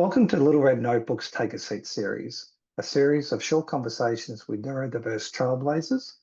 Welcome to Little Red Notebook's Take a Seat series, a series of short conversations with neurodiverse trailblazers,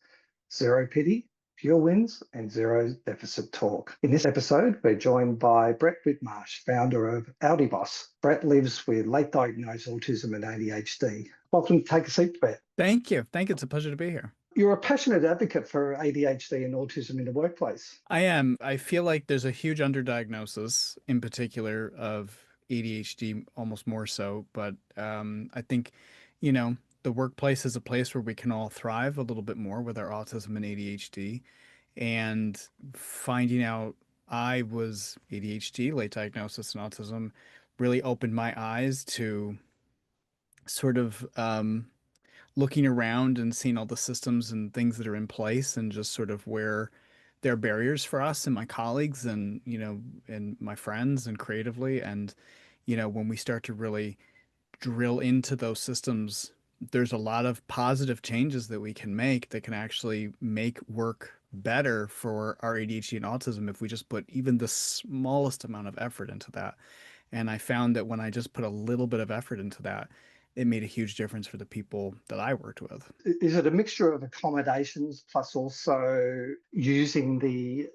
zero pity, pure wins, and zero deficit talk. In this episode, we're joined by Brett Whitmarsh, founder of Audhd Boss. Brett lives with late diagnosed autism and ADHD. Welcome to Take a Seat, Brett. Thank you. Thank you. It's a pleasure to be here. You're a passionate advocate for ADHD and autism in the workplace. I am. I feel like there's a huge underdiagnosis, in particular, of ADHD, almost more so. But I think, you know, the workplace is a place where we can all thrive a little bit more with our autism and ADHD. And finding out I was ADHD, late diagnosis, and autism really opened my eyes to sort of looking around and seeing all the systems and things that are in place and just sort of where there are barriers for us and my colleagues and, and my friends and creatively. And, when we start to really drill into those systems, there's a lot of positive changes that we can make that can actually make work better for our ADHD and autism if we just put even the smallest amount of effort into that. And I found that when I just put a little bit of effort into that, it made a huge difference for the people that I worked with. Is it a mixture of accommodations plus also using the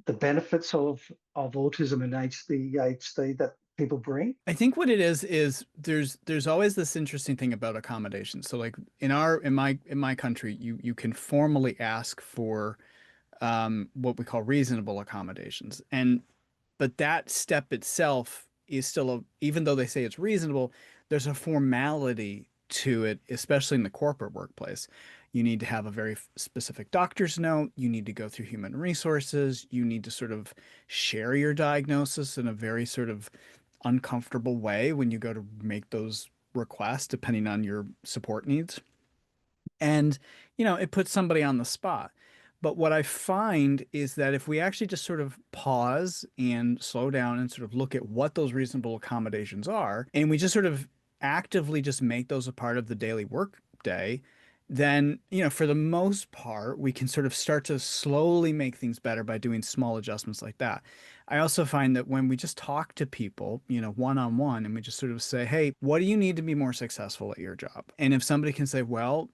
benefits of autism and ADHD that people bring? I think what it is there's always this interesting thing about accommodation. So like in my country, you can formally ask for what we call reasonable accommodations. But that step itself is still even though they say it's reasonable, there's a formality to it, especially in the corporate workplace. You need to have a very specific doctor's note. You need to go through human resources. You need to sort of share your diagnosis in a very sort of uncomfortable way when you go to make those requests, depending on your support needs. And, it puts somebody on the spot. But what I find is that if we actually just sort of pause and slow down and sort of look at what those reasonable accommodations are, and we just sort of actively just make those a part of the daily work day, then, for the most part, we can sort of start to slowly make things better by doing small adjustments like that. I also find that when we just talk to people, one on one, and we just sort of say, hey, what do you need to be more successful at your job? And if somebody can say, well,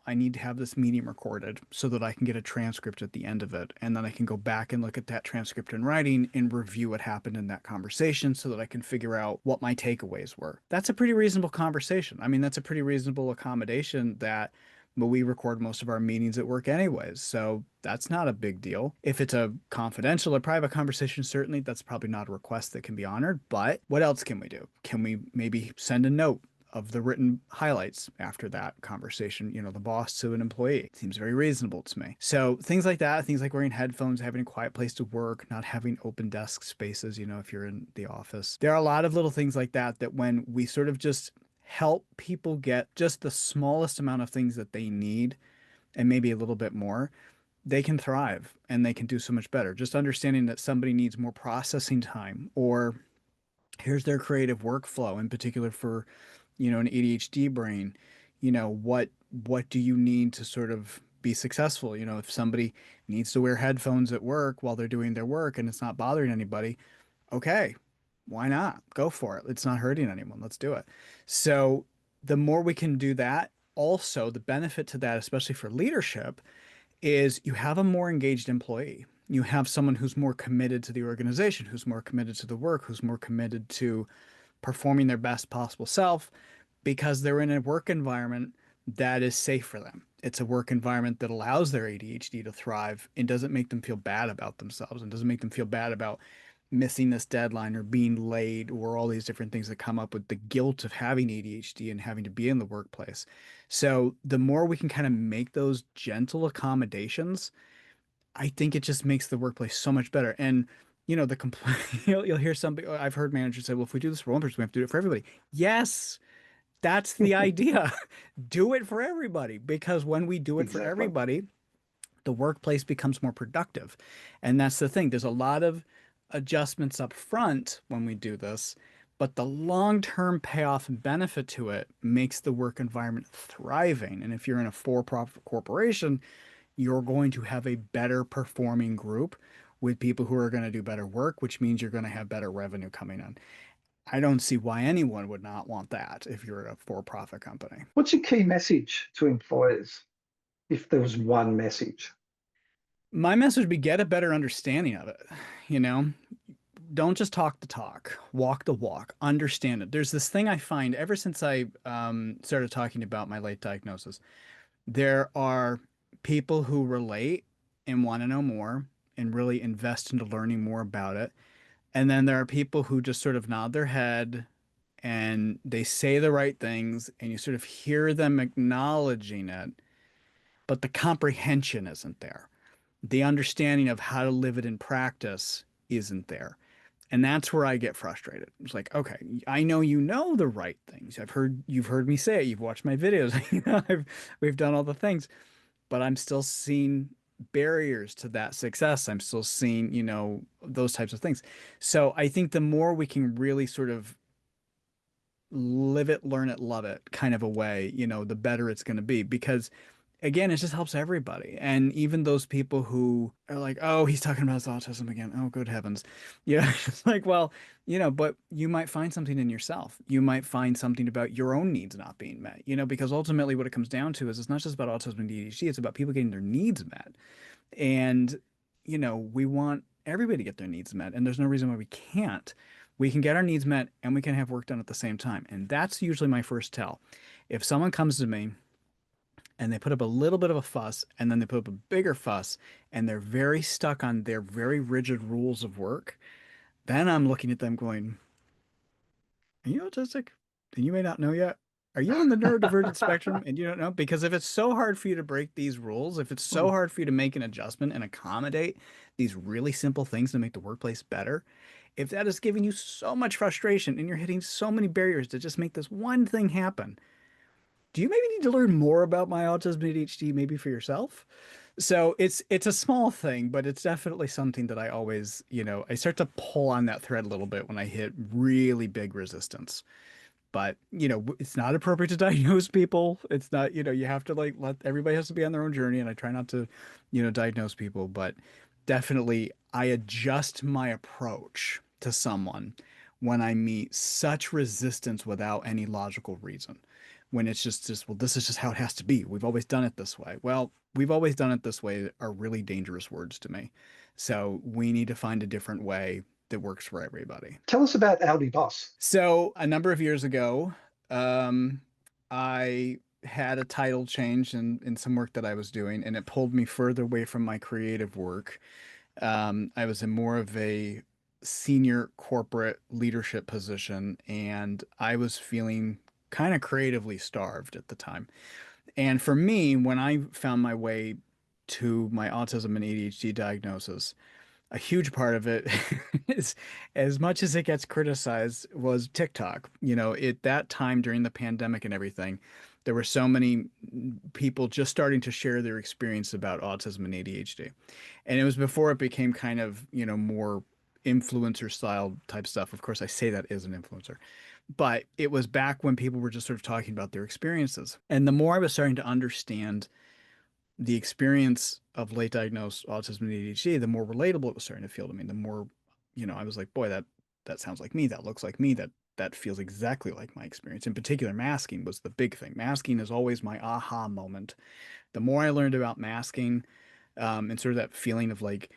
I need to have this meeting recorded so that I can get a transcript at the end of it. And then I can go back and look at that transcript in writing and review what happened in that conversation so that I can figure out what my takeaways were. That's a pretty reasonable conversation. I mean, that's a pretty reasonable accommodation that but we record most of our meetings at work anyways, so that's not a big deal. If it's a confidential or private conversation, certainly that's probably not a request that can be honored, but what else can we do? Can we maybe send a note of the written highlights after that conversation, the boss to an employee? Seems very reasonable to me. So things like that, things like wearing headphones, having a quiet place to work, not having open desk spaces, if you're in the office. There are a lot of little things like that that when we sort of just help people get just the smallest amount of things that they need and maybe a little bit more, they can thrive and they can do so much better. Just understanding that somebody needs more processing time, or here's their creative workflow, in particular for, an ADHD brain, what do you need to sort of be successful? If somebody needs to wear headphones at work while they're doing their work and it's not bothering anybody, okay, why not? Go for it. It's not hurting anyone. Let's do it. So the more we can do that, also the benefit to that, especially for leadership, is you have a more engaged employee. You have someone who's more committed to the organization, who's more committed to the work, who's more committed to performing their best possible self because they're in a work environment that is safe for them. It's a work environment that allows their ADHD to thrive and doesn't make them feel bad about themselves and doesn't make them feel bad about missing this deadline or being late or all these different things that come up with the guilt of having ADHD and having to be in the workplace. So the more we can kind of make those gentle accommodations, I think it just makes the workplace so much better. And the complaint you'll hear somebody, I've heard managers say, well, if we do this for one person, we have to do it for everybody. Yes, that's the idea. Do it for everybody, because when we do it for Exactly. everybody, the workplace becomes more productive. And that's the thing. There's a lot of adjustments up front when we do this, but the long-term payoff and benefit to it makes the work environment thriving. And if you're in a for-profit corporation, you're going to have a better performing group with people who are going to do better work, which means you're going to have better revenue coming in. I don't see why anyone would not want that if you're a for-profit company. What's your key message to employers if there was one message? My message would be get a better understanding of it. You know, don't just talk the talk, walk the walk, understand it. There's this thing I find ever since I started talking about my late diagnosis. There are people who relate and want to know more and really invest into learning more about it. And then there are people who just sort of nod their head and they say the right things and you sort of hear them acknowledging it, but the comprehension isn't there. The understanding of how to live it in practice isn't there. And that's where I get frustrated. It's like, okay, I know you know the right things. You've heard me say it. You've watched my videos. We've done all the things, but I'm still seeing barriers to that success. I'm still seeing, those types of things. So I think the more we can really sort of live it, learn it, love it kind of a way, the better it's going to be because again, it just helps everybody. And even those people who are like, oh, he's talking about his autism again. Oh, good heavens. Yeah. It's like, well, but you might find something in yourself. You might find something about your own needs not being met, because ultimately what it comes down to is it's not just about autism and ADHD, it's about people getting their needs met. And, we want everybody to get their needs met. And there's no reason why we can't. We can get our needs met and we can have work done at the same time. And that's usually my first tell. If someone comes to me and they put up a little bit of a fuss and then they put up a bigger fuss and they're very stuck on their very rigid rules of work, then I'm looking at them going, are you autistic? And you may not know yet. Are you on the neurodivergent spectrum and you don't know? Because if it's so hard for you to break these rules, if it's so Mm. hard for you to make an adjustment and accommodate these really simple things to make the workplace better, if that is giving you so much frustration and you're hitting so many barriers to just make this one thing happen, do you maybe need to learn more about my autism and ADHD maybe for yourself? So it's a small thing, but it's definitely something that I always, I start to pull on that thread a little bit when I hit really big resistance. But, it's not appropriate to diagnose people. It's not, you have to like let everybody has to be on their own journey and I try not to, diagnose people, but definitely I adjust my approach to someone when I meet such resistance without any logical reason. When it's just, well, this is just how it has to be. We've always done it this way. Well, we've always done it this way are really dangerous words to me. So we need to find a different way that works for everybody. Tell us about Audhd Boss. So a number of years ago, um, I had a title change in some work that I was doing, and it pulled me further away from my creative work. I was in more of a senior corporate leadership position, and I was feeling kind of creatively starved at the time. And for me, when I found my way to my autism and ADHD diagnosis, a huge part of it is as much as it gets criticized was TikTok. At that time during the pandemic and everything, there were so many people just starting to share their experience about autism and ADHD. And it was before it became kind of, more influencer style type stuff. Of course, I say that as an influencer, but it was back when people were just sort of talking about their experiences. And the more I was starting to understand the experience of late diagnosed autism and ADHD, the more relatable it was starting to feel to me. The more, I was like, boy, that sounds like me. That looks like me. That feels exactly like my experience. In particular, masking was the big thing. Masking is always my aha moment. The more I learned about masking, and sort of that feeling of like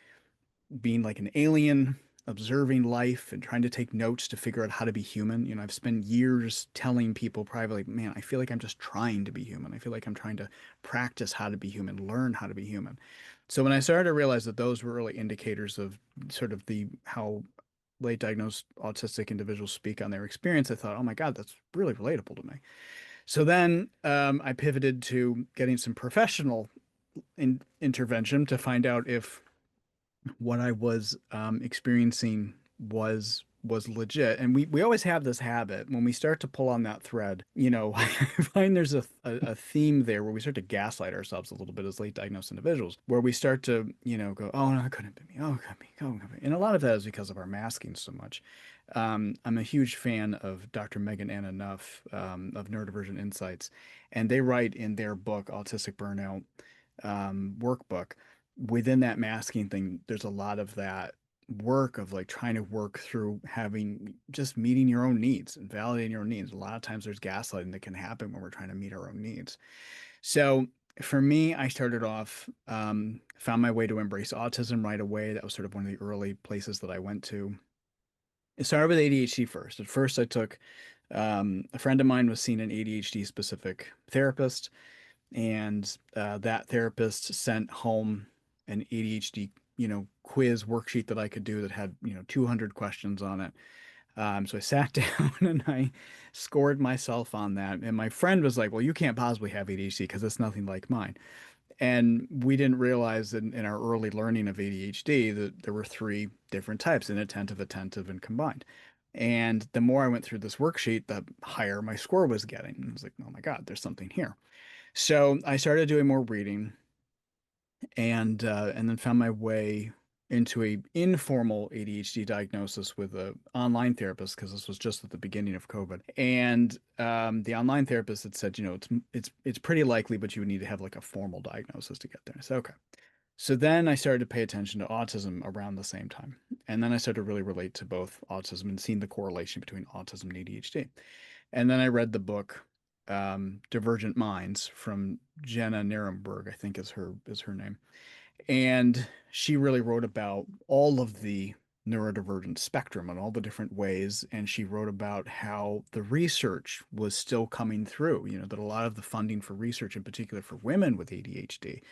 being like an alien observing life and trying to take notes to figure out how to be human. I've spent years telling people privately, man, I feel like I'm just trying to be human. I feel like I'm trying to practice how to be human, learn how to be human. So when I started to realize that those were early indicators of sort of the how late diagnosed autistic individuals speak on their experience, I thought, oh my God, that's really relatable to me. So then I pivoted to getting some professional intervention to find out if what I was experiencing was legit. And we always have this habit when we start to pull on that thread, I find there's a theme there where we start to gaslight ourselves a little bit as late diagnosed individuals, where we start to, go, oh no, it couldn't be me. Oh, it couldn't be. Oh, it couldn't be. And a lot of that is because of our masking so much. I'm a huge fan of Dr. Megan Anna Nuff of Neurodivergent Insights, and they write in their book, Autistic Burnout workbook, within that masking thing, there's a lot of that work of like trying to work through having just meeting your own needs and validating your own needs. A lot of times there's gaslighting that can happen when we're trying to meet our own needs. So for me, I started off, found my way to embrace autism right away. That was sort of one of the early places that I went to. It started with ADHD first. At first, I took a friend of mine was seeing an ADHD specific therapist, and that therapist sent home an ADHD, quiz worksheet that I could do that had, 200 questions on it. So I sat down and I scored myself on that. And my friend was like, "Well, you can't possibly have ADHD because it's nothing like mine." And we didn't realize in our early learning of ADHD that there were three different types: inattentive, attentive, and combined. And the more I went through this worksheet, the higher my score was getting. And I was like, "Oh my God, there's something here." So I started doing more reading, and then found my way into a informal ADHD diagnosis with a online therapist, because this was just at the beginning of COVID. And the online therapist had said, it's pretty likely, but you would need to have like a formal diagnosis to get there. I said, okay. So then I started to pay attention to autism around the same time. And then I started to really relate to both autism and seeing the correlation between autism and ADHD. And then I read the book Divergent Minds from Jenna Nirenberg, I think is her name. And she really wrote about all of the neurodivergent spectrum and all the different ways. And she wrote about how the research was still coming through, that a lot of the funding for research, in particular for women with ADHD,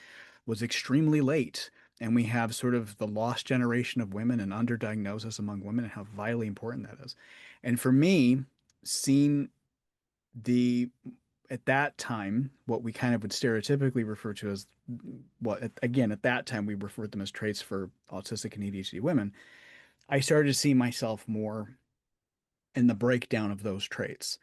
was extremely late. And we have sort of the lost generation of women and underdiagnosis among women and how vitally important that is. And for me, seeing the at that time, what we kind of would stereotypically refer to as what, again, at that time, we referred them as traits for autistic and ADHD women. I started to see myself more in the breakdown of those traits.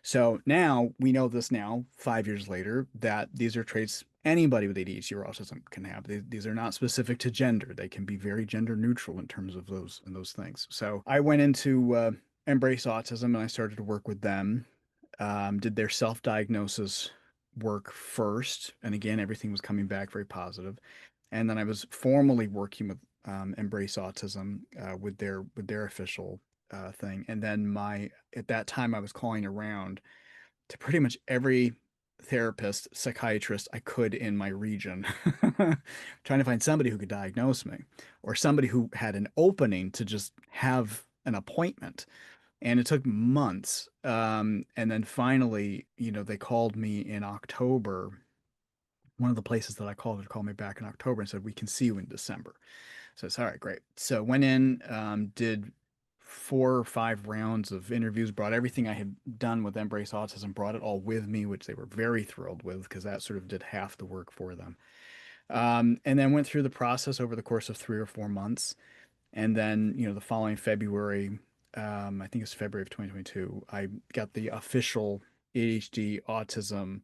So now we know this now, 5 years later, that these are traits anybody with ADHD or autism can have. These are not specific to gender. They can be very gender neutral in terms of those things. So I went into Embrace Autism and I started to work with them. Did their self-diagnosis work first, and again, everything was coming back very positive. And then I was formally working with Embrace Autism with their official thing. And then at that time I was calling around to pretty much every therapist, psychiatrist I could in my region, trying to find somebody who could diagnose me or somebody who had an opening to just have an appointment. And it took months. And then finally, they called me in October. One of the places that I called me back in October and said, "We can see you in December." So it's all right, great. So went in, did 4 or 5 rounds of interviews, brought everything I had done with Embrace Autism, brought it all with me, which they were very thrilled with because that sort of did half the work for them. And then went through the process over the course of 3 or 4 months. And then, the following February, I think it's February of 2022, I got the official ADHD, autism,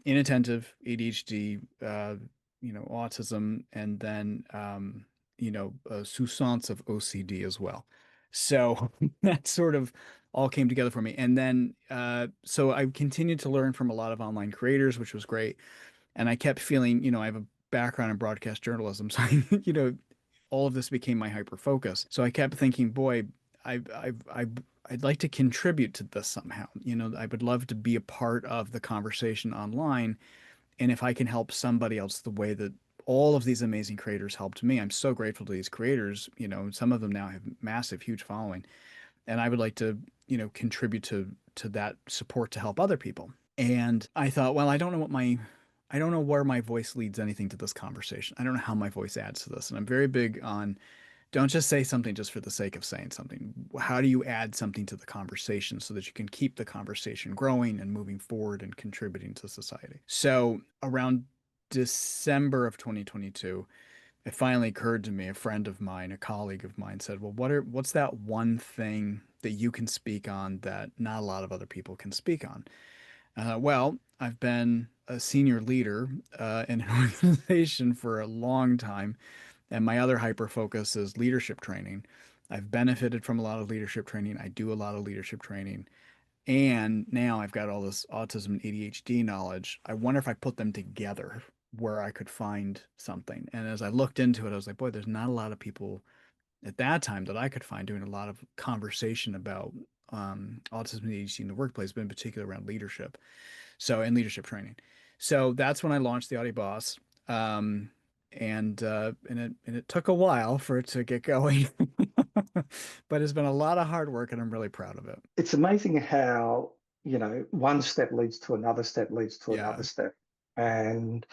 inattentive ADHD, autism, and then, a sousance of OCD as well. So that sort of all came together for me. And then, so I continued to learn from a lot of online creators, which was great. And I kept feeling, I have a background in broadcast journalism. So, all of this became my hyper focus. So I kept thinking, boy, I'd like to contribute to this somehow. I would love to be a part of the conversation online. And if I can help somebody else the way that all of these amazing creators helped me, I'm so grateful to these creators. Some of them now have massive, huge following. And I would like to, contribute to that support to help other people. And I thought, well, I don't know where my voice leads anything to this conversation. I don't know how my voice adds to this. And I'm very big on don't just say something just for the sake of saying something. How do you add something to the conversation so that you can keep the conversation growing and moving forward and contributing to society? So around December of 2022, it finally occurred to me, a friend of mine, a colleague of mine said, "Well, what's that one thing that you can speak on that not a lot of other people can speak on?" Well, I've been a senior leader in an organization for a long time, and my other hyper focus is leadership training. I've benefited from a lot of leadership training. I do a lot of leadership training. And now I've got all this autism and ADHD knowledge. I wonder if I put them together where I could find something. And as I looked into it, I was like, boy, there's not a lot of people at that time that I could find doing a lot of conversation about autism and ADHD in the workplace, but in particular around leadership. So, and leadership training. So that's when I launched the Audhd Boss. Um, and it took a while for it to get going, but it's been a lot of hard work, and I'm really proud of it. It's amazing how, one step leads to another step leads to Yeah. another step. And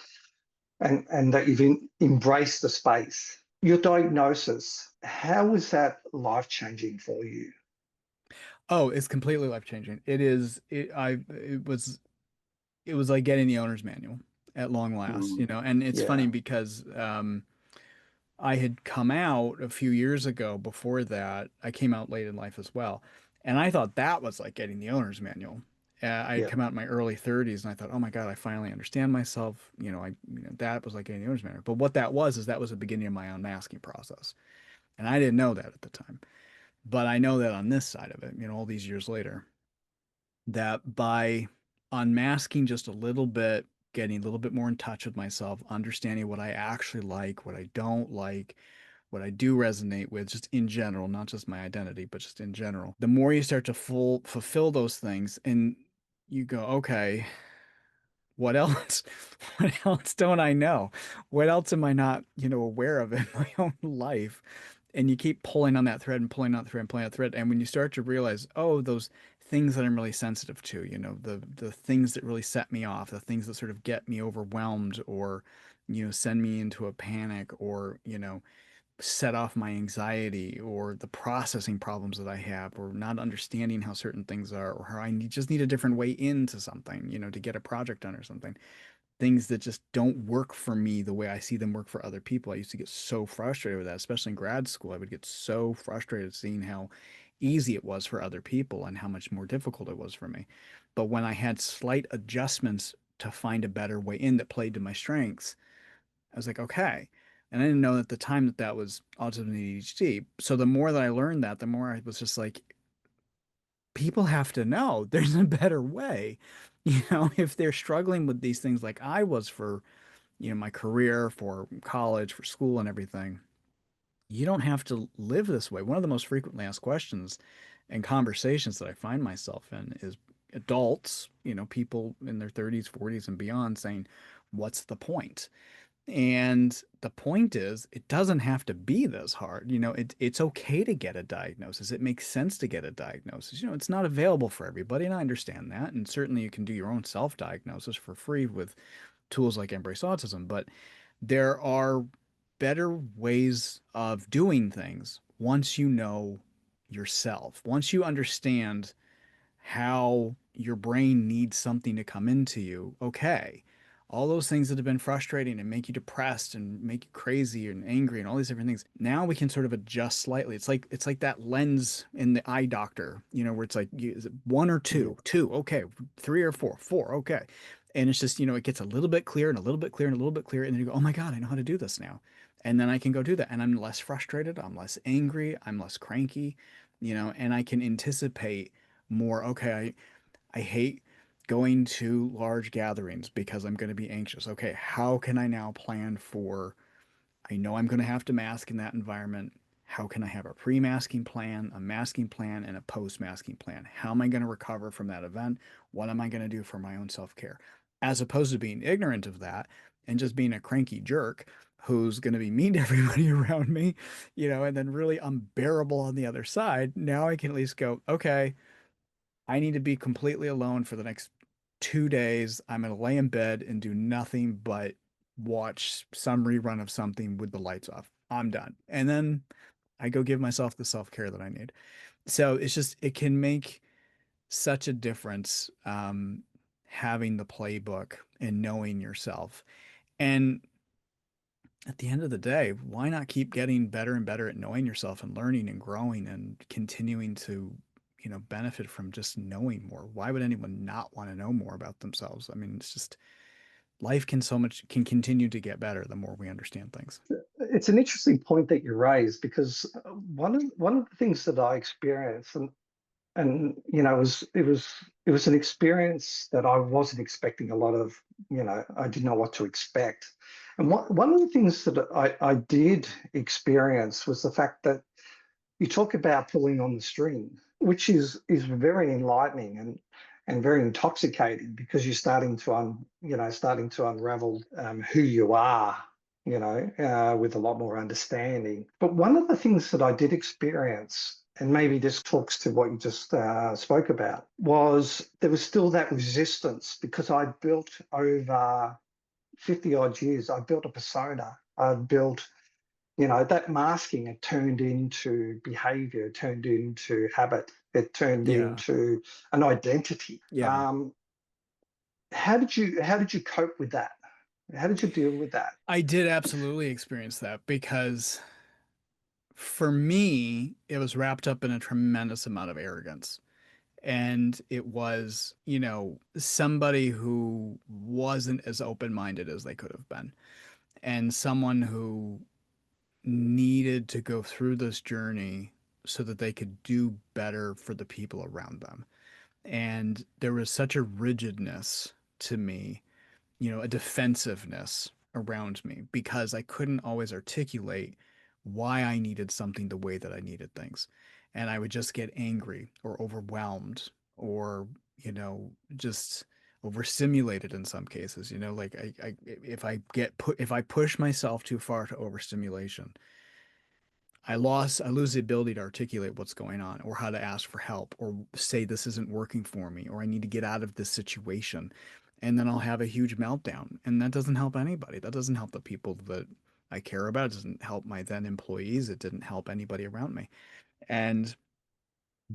and that you've embraced the space. Your diagnosis, how was that life-changing for you? Oh, it's completely life changing. It is. It was like getting the owner's manual at long last, Mm, And it's funny yeah, because I had come out a few years ago before that. I came out late in life as well. And I thought that was like getting the owner's manual. I had yeah. come out in my early 30s and I thought, oh my God, I finally understand myself. That was like getting the owner's manual. But what that was is that was the beginning of my unmasking process. And I didn't know that at the time. But I know that on this side of it, all these years later, that by unmasking just a little bit, getting a little bit more in touch with myself, understanding what I actually like, what I don't like, what I do resonate with, just in general, not just my identity, but just in general. The more you start to fulfill those things, and you go, okay, what else? What else don't I know? What else am I not, aware of in my own life? And you keep pulling on that thread and pulling on the thread and pulling on the thread. And when you start to realize, oh, those things that I'm really sensitive to, the things that really set me off, the things that sort of get me overwhelmed or, send me into a panic or, set off my anxiety or the processing problems that I have or not understanding how certain things are or how just need a different way into something, to get a project done or something. Things that just don't work for me the way I see them work for other people. I used to get so frustrated with that, especially in grad school. I would get so frustrated seeing how easy it was for other people and how much more difficult it was for me. But when I had slight adjustments to find a better way in that played to my strengths, I was like, okay. And I didn't know at the time that that was autism and ADHD. So the more that I learned that, the more I was just like, people have to know there's a better way. If they're struggling with these things like I was for, my career, for college, for school and everything, you don't have to live this way. One of the most frequently asked questions and conversations that I find myself in is adults, people in their 30s, 40s and beyond saying, what's the point? And the point is, it doesn't have to be this hard. It's okay to get a diagnosis. It makes sense to get a diagnosis. It's not available for everybody, and I understand that. And certainly you can do your own self-diagnosis for free with tools like Embrace Autism, but there are better ways of doing things once you know yourself. Once you understand how your brain needs something to come into you. Okay. All those things that have been frustrating and make you depressed and make you crazy and angry and all these different things. Now we can sort of adjust slightly. It's like that lens in the eye doctor, where it's like is it one or Yeah. two? Two, okay. Three or four? Four, okay. And it's just, it gets a little bit clearer and a little bit clearer and a little bit clearer. And then you go, oh my God, I know how to do this now. And then I can go do that. And I'm less frustrated. I'm less angry. I'm less cranky, and I can anticipate more. Okay, I hate going to large gatherings because I'm going to be anxious. Okay, how can I now plan for, I know I'm going to have to mask in that environment. How can I have a pre-masking plan, a masking plan, and a post-masking plan? How am I going to recover from that event? What am I going to do for my own self-care? As opposed to being ignorant of that and just being a cranky jerk who's going to be mean to everybody around me, and then really unbearable on the other side. Now I can at least go, okay, I need to be completely alone for the next 2 days. I'm going to lay in bed and do nothing but watch some rerun of something with the lights off. I'm done. And then I go give myself the self-care that I need. So it's just, it can make such a difference having the playbook and knowing yourself. And at the end of the day, why not keep getting better and better at knowing yourself and learning and growing and continuing to, benefit from just knowing more? Why would anyone not want to know more about themselves? I mean, it's just life can continue to get better the more we understand things. It's an interesting point that you raised because one of the things that I experienced, and it was an experience that I wasn't expecting a lot of. I didn't know what to expect. And one of the things that I did experience was the fact that You talk about pulling on the string, which is very enlightening and very intoxicating, because you're starting to starting to unravel who you are, with a lot more understanding. But one of the things that I did experience, and maybe this talks to what you just spoke about, was there was still that resistance, because I built over 50 odd years, I built a persona. I built, that masking, it turned into behavior, it turned into habit, it turned Yeah. into an identity. Yeah. How did you cope with that? How did you deal with that? I did absolutely experience that because for me, it was wrapped up in a tremendous amount of arrogance. And it was, somebody who wasn't as open-minded as they could have been, and someone who needed to go through this journey so that they could do better for the people around them. And there was such a rigidness to me, a defensiveness around me because I couldn't always articulate why I needed something the way that I needed things. And I would just get angry or overwhelmed or, just overstimulated in some cases, like if I push myself too far to overstimulation, I lose the ability to articulate what's going on or how to ask for help or say this isn't working for me or I need to get out of this situation. And then I'll have a huge meltdown. And that doesn't help anybody. That doesn't help the people that I care about. It doesn't help my then employees. It didn't help anybody around me. And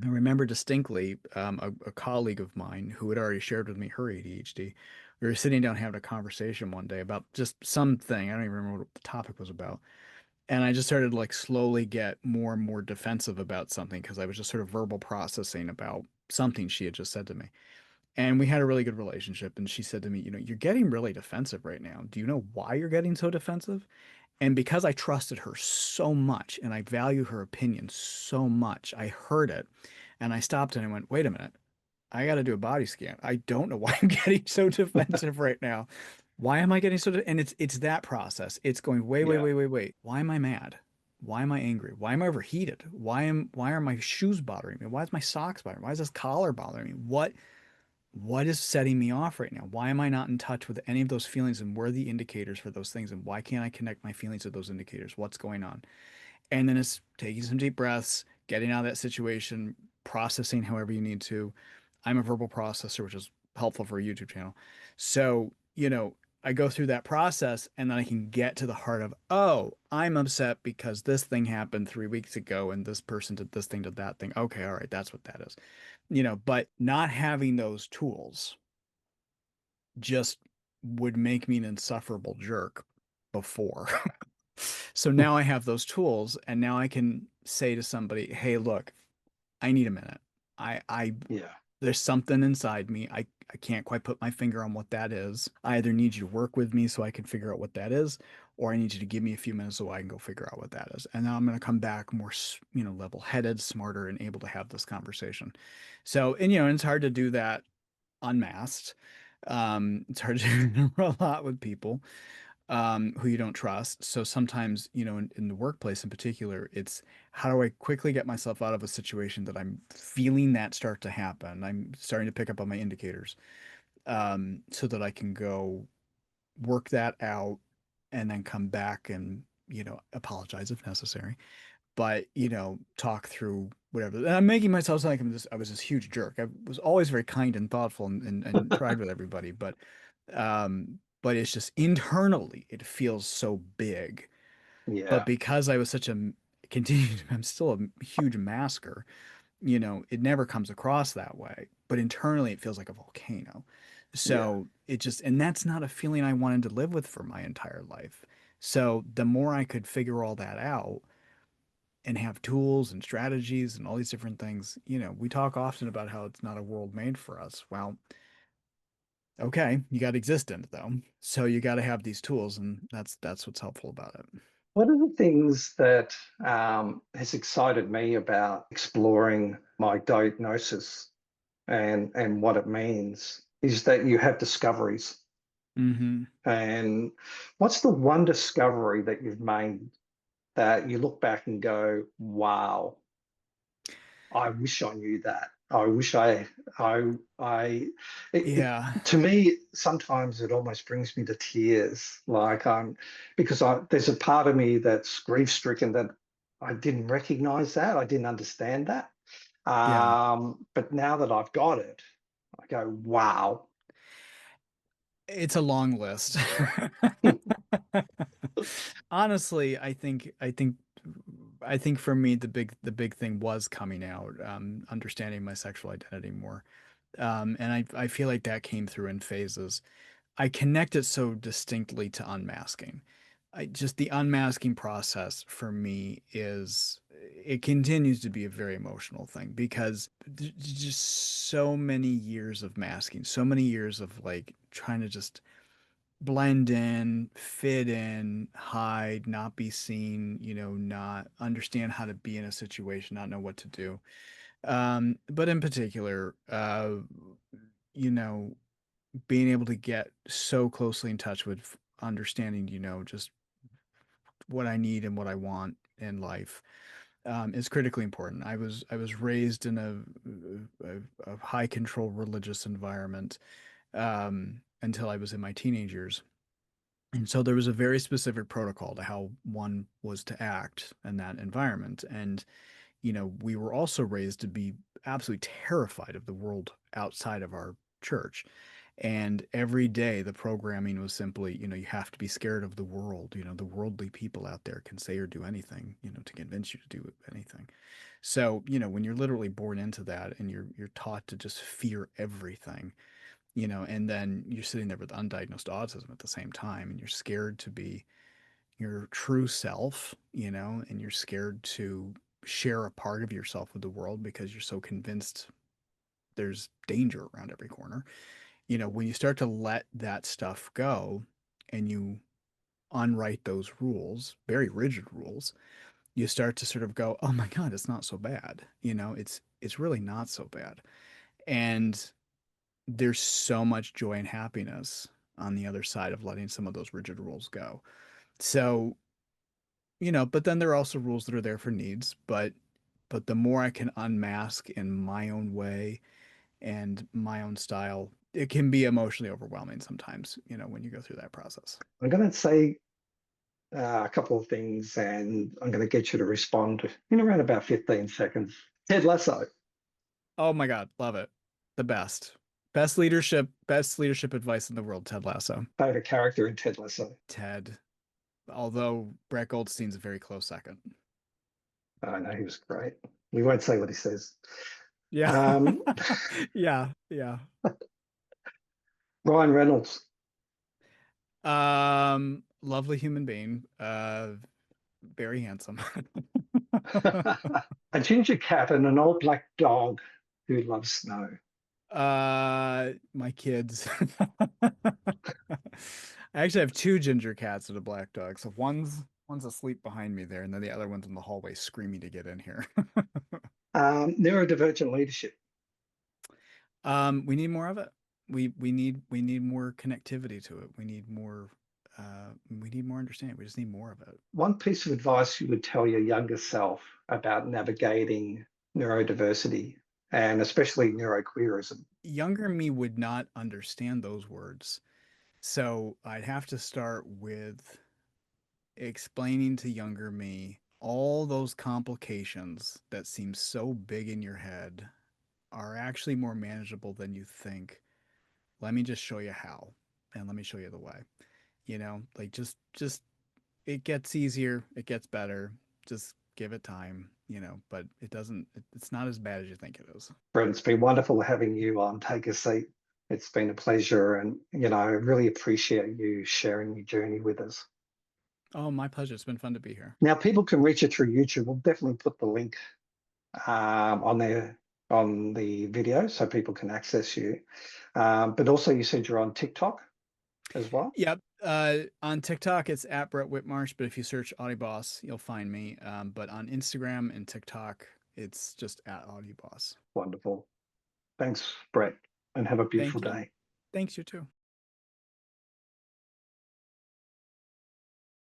I remember distinctly a colleague of mine who had already shared with me her ADHD. We were sitting down having a conversation one day about just something. I don't even remember what the topic was about. And I just started to like slowly get more and more defensive about something because I was just sort of verbal processing about something she had just said to me. And we had a really good relationship. And she said to me, you're getting really defensive right now. Do you know why you're getting so defensive? And because I trusted her so much and I value her opinion so much, I heard it and I stopped and I went, wait a minute. I got to do a body scan. I don't know why I'm getting so defensive right now. Why am I getting so and it's that process. It's going, wait, wait, Yeah, wait, wait, wait. Why am I mad? Why am I angry? Why am I overheated? Why are my shoes bothering me? Why is my socks bothering me? Why is this collar bothering me? What is setting me off right now? Why am I not in touch with any of those feelings, and where are the indicators for those things, and why can't I connect my feelings to those indicators? What's going on? And then it's taking some deep breaths, getting out of that situation, processing however you need to. I'm a verbal processor, which is helpful for a YouTube channel. So, I go through that process and then I can get to the heart of, oh, I'm upset because this thing happened 3 weeks ago and this person did this thing, did that thing. Okay, all right, that's what that is. But not having those tools just would make me an insufferable jerk before. So now I have those tools and now I can say to somebody, "Hey, look, I need a minute. I yeah, there's something inside me. I can't quite put my finger on what that is. I either need you to work with me so I can figure out what that is, or I need you to give me a few minutes so I can go figure out what that is. And now I'm going to come back more, level-headed, smarter, and able to have this conversation." So, and it's hard to do that unmasked. It's hard to do a lot with people who you don't trust. So sometimes, in the workplace in particular, it's how do I quickly get myself out of a situation that I'm feeling that start to happen? I'm starting to pick up on my indicators, so that I can go work that out and then come back and, apologize if necessary, but, talk through whatever. And I'm making myself sound like I was this huge jerk. I was always very kind and thoughtful and tried with everybody, but it's just internally it feels so big. But yeah, because I was such a continued, I'm still a huge masker, it never comes across that way. But internally it feels like a volcano. yeah. So it just, and that's not a feeling I wanted to live with for my entire life. So the more I could figure all that out and have tools and strategies and all these different things, we talk often about how it's not a world made for us. Well, okay, you got to exist in it though. So you got to have these tools, and that's what's helpful about it. One of the things that has excited me about exploring my diagnosis and what it means is that you have discoveries. Hmm. And what's the one discovery that you've made that you look back and go, wow? I wish I knew that. I, Yeah. to me, sometimes it almost brings me to tears. Like because there's a part of me that's grief stricken that I didn't recognize that. I didn't understand that. Yeah. But now that I've got it, I go, wow. It's a long list. Honestly, I think for me the big thing was coming out, understanding my sexual identity more. And I feel like that came through in phases. I connect it so distinctly to unmasking. Just the unmasking process for me it continues to be a very emotional thing because there's just so many years of masking, so many years of like trying to just blend in, fit in, hide, not be seen, not understand how to be in a situation, not know what to do. But in particular, you know, being able to get so closely in touch with understanding, just what I need and what I want in life, is critically important. I was raised in a high control religious environment, until I was in my teenage years. And so there was a very specific protocol to how one was to act in that environment. And, we were also raised to be absolutely terrified of the world outside of our church. And every day the programming was simply, you have to be scared of the world. The worldly people out there can say or do anything, to convince you to do anything. So, when you're literally born into that and you're taught to just fear everything, and then you're sitting there with undiagnosed autism at the same time, and you're scared to be your true self, and you're scared to share a part of yourself with the world because you're so convinced there's danger around every corner. When you start to let that stuff go and you unwrite those rules, very rigid rules, you start to sort of go, oh my God, it's not so bad. It's really not so bad. And there's so much joy and happiness on the other side of letting some of those rigid rules go. So, but then there are also rules that are there for needs, but the more I can unmask in my own way and my own style, it can be emotionally overwhelming sometimes, when you go through that process. I'm going to say a couple of things, and I'm going to get you to respond in around about 15 seconds. Ted Lasso, Oh my God, love it. The best. Best leadership advice in the world, Ted Lasso. favorite character in Ted Lasso. Ted, although Brett Goldstein's a very close second. I know he was great. We won't say what he says. Yeah. Um, Yeah, yeah. Ryan Reynolds, Lovely human being, very handsome. a ginger cat, and an old black dog who loves snow. My kids. I actually have two ginger cats and a black dog. So one's asleep behind me there, and then the other one's in the hallway screaming to get in here. Neurodivergent leadership. We need more of it. We need more connectivity to it. We need more understanding. We just need more of it. One piece of advice you would tell your younger self about navigating neurodiversity and especially neuroqueerism. Younger me would not understand those words. So I'd have to start with explaining to younger me all those complications that seem so big in your head are actually more manageable than you think. Let me just show you how, and let me show you the way. Like just it gets easier, it gets better. Just give it time, but it's not as bad as you think it is. Brett, it's been wonderful having you on Take a Seat. It's been a pleasure. And, I really appreciate you sharing your journey with us. Oh, my pleasure. It's been fun to be here. Now, people can reach you through YouTube. We'll definitely put the link on there on the video so people can access you. But also, you said you're on TikTok as well. Yep. On TikTok, it's at Brett Whitmarsh, but if you search Audhd Boss, you'll find me. But on Instagram and TikTok, it's just at Audhd Boss. Wonderful. Thanks, Brett, and have a beautiful Thank you. day. Thanks, you too.